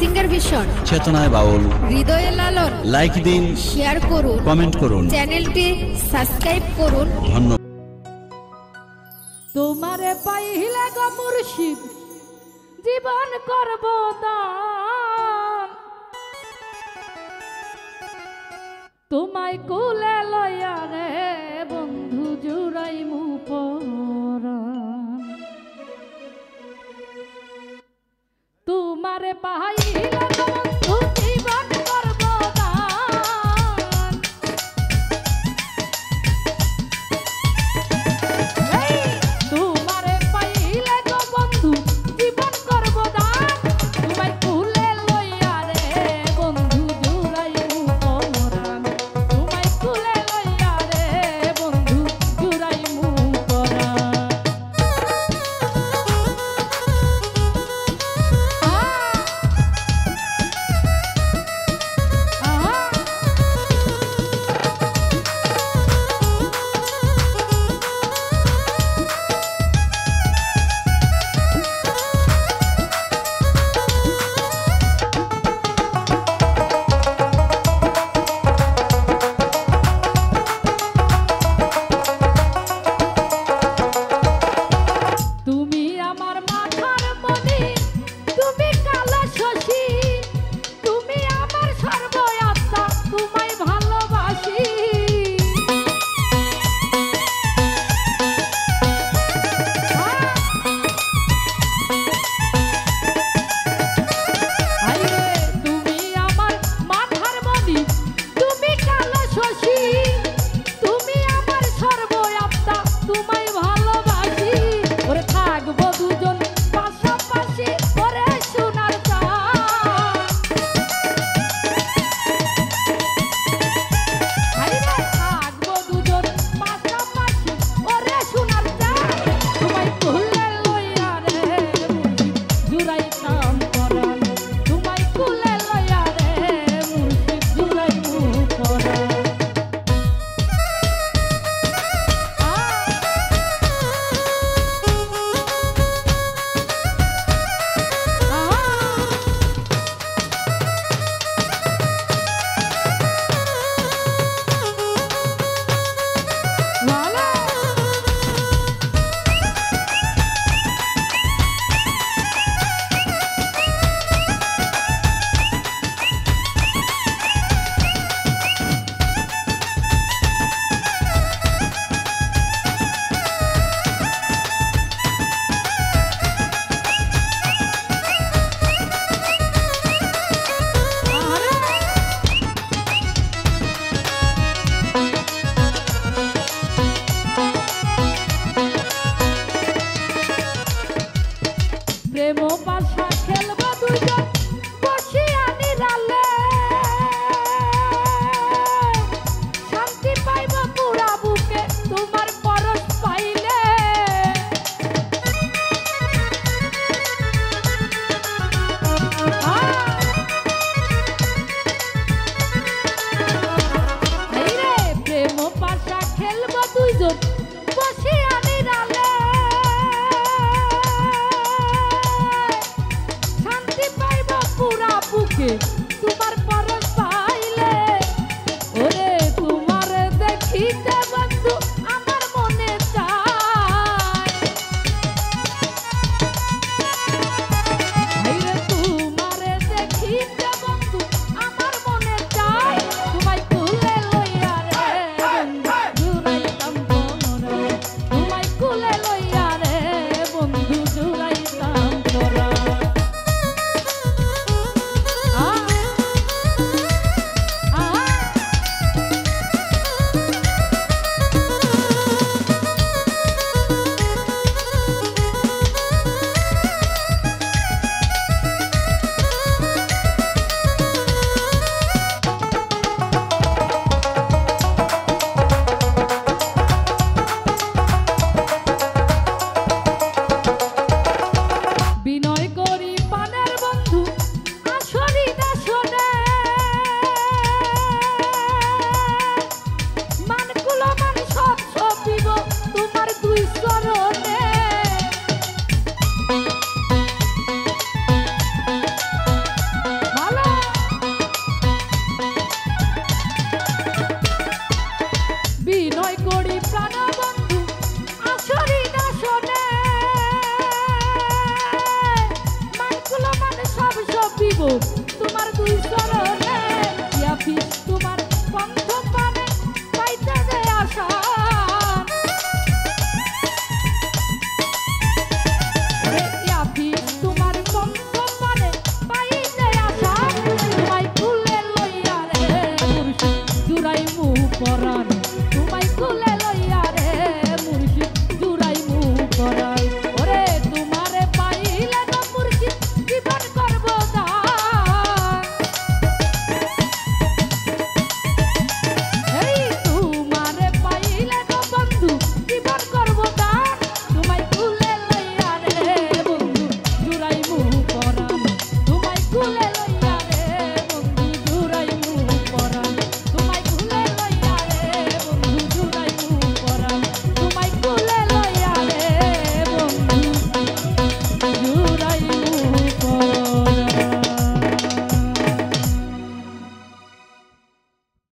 Singer vision, চেতনায় বাউল, হৃদয়ে লালন। Like দিন, শেয়ার করুন, কমেন্ট করুন, চ্যানেলটি সাবস্ক্রাইব করুন। ধন্যবাদ। তোমারে পাইলে গো মুর্শিদ জীবন করব দান, তোমায় কুলে লইয়া রে বন্ধু জুড়াইমু পরাণ। তোমারে পাইলে গো বন্ধু জীবন করব দান, তোমারে পাইলে গো বন্ধু জীবন করব দান, তোমায় কুলে লইয়া রে বন্ধু জুড়াইমু পরাণ, তোমায় কুলে লইয়া রে বন্ধু জুড়াইমু পরাণ। তুমি আমার মাথার মনি, তুমি কালো শশী, তুমি আমার সর্বয়াত্মা, তোমায় ভালোবাসি। আরে তুমি আমার মাথার মনি, তুমি কালো শশী, তুমি আমার সর্বয়াত্মা, তোমায় ভালোবাসি। ওরে থাকবো দুজন পাশাপাশি, ওরে সোনার চাঁদ। আরে থাকবো দুজন পাশাপাশি, ওরে সোনার চাঁদ। তোমায় কুলে লইয়া রে মুর্শিদ জুড়াইতাম পরাণ, তোমায় কুলে লইয়া রে মুর্শিদ জুড়াইমু পরাণ। প্রেম পাশা খেলবো দুজন বসিয়া নিরালে, শান্তি পাইব পুরা বুকে তোমার পরশ পাইলে। রে প্রেম পাশা খেলবো দুজন বসিয়া নিরালে, শান্তি পাইব পুরা বুকে তোমার পরশ পাইলে। ওরে তোমার দেখিতে বন্ধু আমার মনে চায়, রে তোমার দেখিতে বন্ধু আমার মনে চায়, তোমায় কুলে লইয়া রে বন্ধু জুড়াইতাম পরাণ, তোমায় কুলে লইয়া রে বন্ধু জুড়াইতাম পরাণ। বুক